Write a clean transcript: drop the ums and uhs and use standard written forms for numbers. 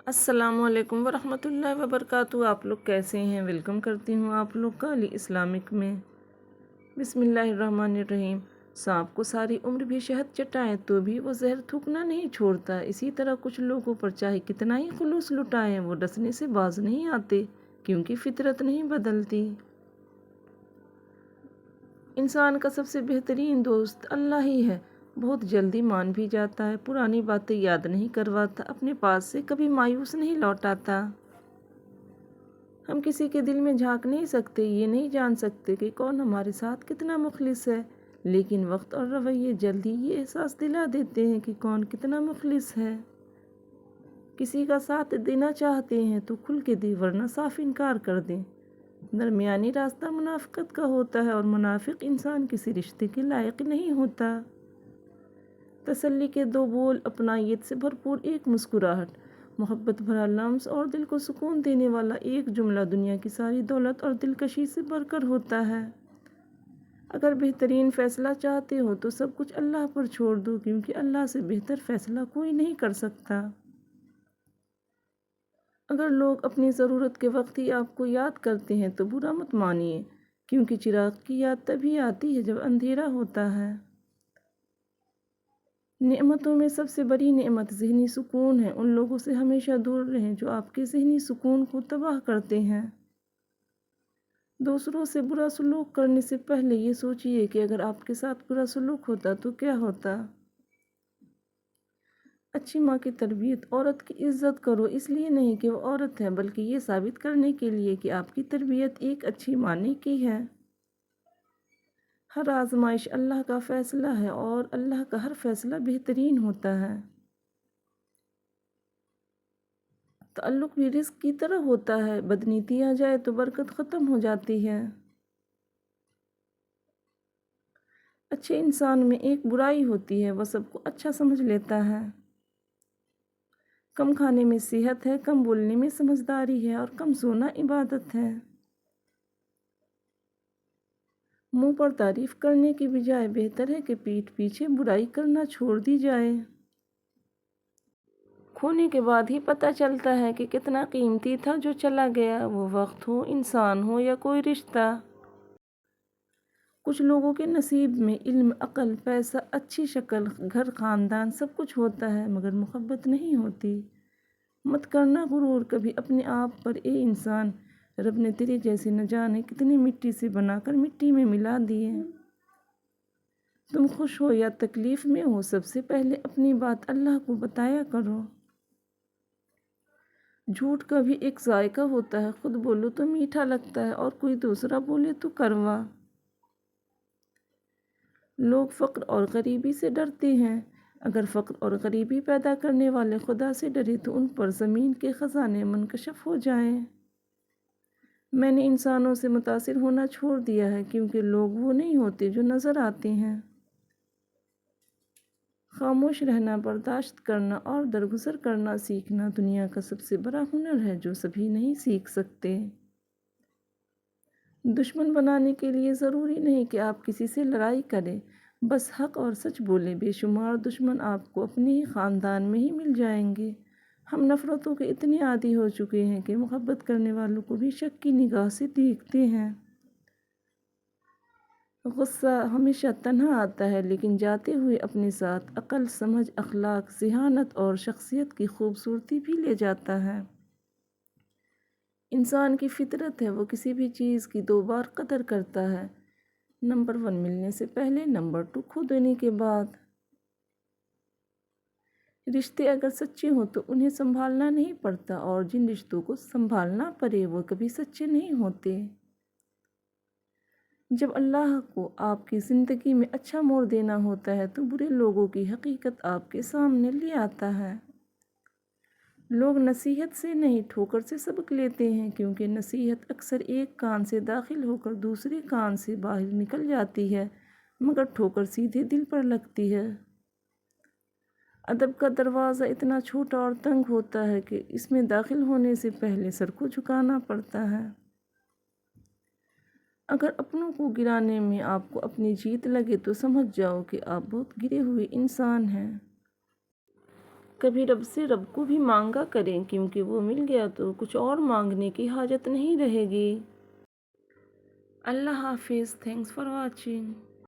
السلام علیکم ورحمۃ اللہ وبرکاتہ۔ آپ لوگ کیسے ہیں؟ ویلکم کرتی ہوں آپ لوگ کا علی اسلامک میں۔ بسم اللہ الرحمن الرحیم۔ سانپ کو ساری عمر بھی شہد چٹائیں تو بھی وہ زہر تھوکنا نہیں چھوڑتا، اسی طرح کچھ لوگوں پر چاہے کتنا ہی خلوص لٹائیں وہ ڈسنے سے باز نہیں آتے، کیونکہ فطرت نہیں بدلتی۔ انسان کا سب سے بہترین دوست اللہ ہی ہے، بہت جلدی مان بھی جاتا ہے، پرانی باتیں یاد نہیں کرواتا، اپنے پاس سے کبھی مایوس نہیں لوٹاتا۔ ہم کسی کے دل میں جھانک نہیں سکتے، یہ نہیں جان سکتے کہ کون ہمارے ساتھ کتنا مخلص ہے، لیکن وقت اور رویے جلدی یہ احساس دلا دیتے ہیں کہ کون کتنا مخلص ہے۔ کسی کا ساتھ دینا چاہتے ہیں تو کھل کے دیں، ورنہ صاف انکار کر دیں۔ درمیانی راستہ منافقت کا ہوتا ہے، اور منافق انسان کسی رشتے کے لائق نہیں ہوتا۔ تسلی کے دو بول، اپنائیت سے بھرپور ایک مسکراہٹ، محبت بھرا لمس اور دل کو سکون دینے والا ایک جملہ دنیا کی ساری دولت اور دلکشی سے بڑھ کر ہوتا ہے۔ اگر بہترین فیصلہ چاہتے ہو تو سب کچھ اللہ پر چھوڑ دو، کیونکہ اللہ سے بہتر فیصلہ کوئی نہیں کر سکتا۔ اگر لوگ اپنی ضرورت کے وقت ہی آپ کو یاد کرتے ہیں تو برا مت مانیے، کیونکہ چراغ کی یاد تبھی آتی ہے جب اندھیرا ہوتا ہے۔ نعمتوں میں سب سے بڑی نعمت ذہنی سکون ہے۔ ان لوگوں سے ہمیشہ دور رہیں جو آپ کے ذہنی سکون کو تباہ کرتے ہیں۔ دوسروں سے برا سلوک کرنے سے پہلے یہ سوچئے کہ اگر آپ کے ساتھ برا سلوک ہوتا تو کیا ہوتا۔ اچھی ماں کی تربیت، عورت کی عزت کرو اس لیے نہیں کہ وہ عورت ہے، بلکہ یہ ثابت کرنے کے لیے کہ آپ کی تربیت ایک اچھی ماں نے کی ہے۔ ہر آزمائش اللہ کا فیصلہ ہے، اور اللہ کا ہر فیصلہ بہترین ہوتا ہے۔ تعلق بھی رزق کی طرح ہوتا ہے، بدنیتی آ جائے تو برکت ختم ہو جاتی ہے۔ اچھے انسان میں ایک برائی ہوتی ہے، وہ سب کو اچھا سمجھ لیتا ہے۔ کم کھانے میں صحت ہے، کم بولنے میں سمجھداری ہے، اور کم سونا عبادت ہے۔ منہ پر تعریف کرنے کی بجائے بہتر ہے کہ پیٹھ پیچھے برائی کرنا چھوڑ دی جائے۔ کھونے کے بعد ہی پتہ چلتا ہے کہ کتنا قیمتی تھا جو چلا گیا، وہ وقت ہو، انسان ہو یا کوئی رشتہ۔ کچھ لوگوں کے نصیب میں علم، عقل، پیسہ، اچھی شکل، گھر، خاندان سب کچھ ہوتا ہے، مگر محبت نہیں ہوتی۔ مت کرنا غرور کبھی اپنے آپ پر، اے انسان، رب نے تیرے جیسے نہ جانے کتنی مٹی سے بنا کر مٹی میں ملا دیے۔ تم خوش ہو یا تکلیف میں ہو، سب سے پہلے اپنی بات اللہ کو بتایا کرو۔ جھوٹ کا بھی ایک ذائقہ ہوتا ہے، خود بولو تو میٹھا لگتا ہے، اور کوئی دوسرا بولے تو کڑوا۔ لوگ فقر اور غریبی سے ڈرتے ہیں، اگر فقر اور غریبی پیدا کرنے والے خدا سے ڈرے تو ان پر زمین کے خزانے منکشف ہو جائیں۔ میں نے انسانوں سے متاثر ہونا چھوڑ دیا ہے، کیونکہ لوگ وہ نہیں ہوتے جو نظر آتے ہیں۔ خاموش رہنا، برداشت کرنا اور درگزر کرنا سیکھنا دنیا کا سب سے بڑا ہنر ہے جو سبھی نہیں سیکھ سکتے۔ دشمن بنانے کے لیے ضروری نہیں کہ آپ کسی سے لڑائی کریں، بس حق اور سچ بولیں۔ بے شمار دشمن آپ کو اپنے ہی خاندان میں ہی مل جائیں گے۔ ہم نفرتوں کے اتنے عادی ہو چکے ہیں کہ محبت کرنے والوں کو بھی شک کی نگاہ سے دیکھتے ہیں۔ غصہ ہمیشہ تنہا آتا ہے، لیکن جاتے ہوئے اپنے ساتھ عقل، سمجھ، اخلاق، ذہانت اور شخصیت کی خوبصورتی بھی لے جاتا ہے۔ انسان کی فطرت ہے، وہ کسی بھی چیز کی دو بار قدر کرتا ہے، نمبر 1 ملنے سے پہلے، نمبر 2 کھو دینے کے بعد۔ رشتے اگر سچے ہوں تو انہیں سنبھالنا نہیں پڑتا، اور جن رشتوں کو سنبھالنا پڑے وہ کبھی سچے نہیں ہوتے۔ جب اللہ کو آپ کی زندگی میں اچھا موڑ دینا ہوتا ہے تو برے لوگوں کی حقیقت آپ کے سامنے لے آتا ہے۔ لوگ نصیحت سے نہیں ٹھوکر سے سبق لیتے ہیں، کیونکہ نصیحت اکثر ایک کان سے داخل ہو کر دوسرے کان سے باہر نکل جاتی ہے، مگر ٹھوکر سیدھے دل پر لگتی ہے۔ ادب کا دروازہ اتنا چھوٹا اور تنگ ہوتا ہے کہ اس میں داخل ہونے سے پہلے سر کو جھکانا پڑتا ہے۔ اگر اپنوں کو گرانے میں آپ کو اپنی جیت لگے تو سمجھ جاؤ کہ آپ بہت گرے ہوئے انسان ہیں۔ کبھی رب سے رب کو بھی مانگا کریں، کیونکہ وہ مل گیا تو کچھ اور مانگنے کی حاجت نہیں رہے گی۔ اللہ حافظ. Thanks for watching.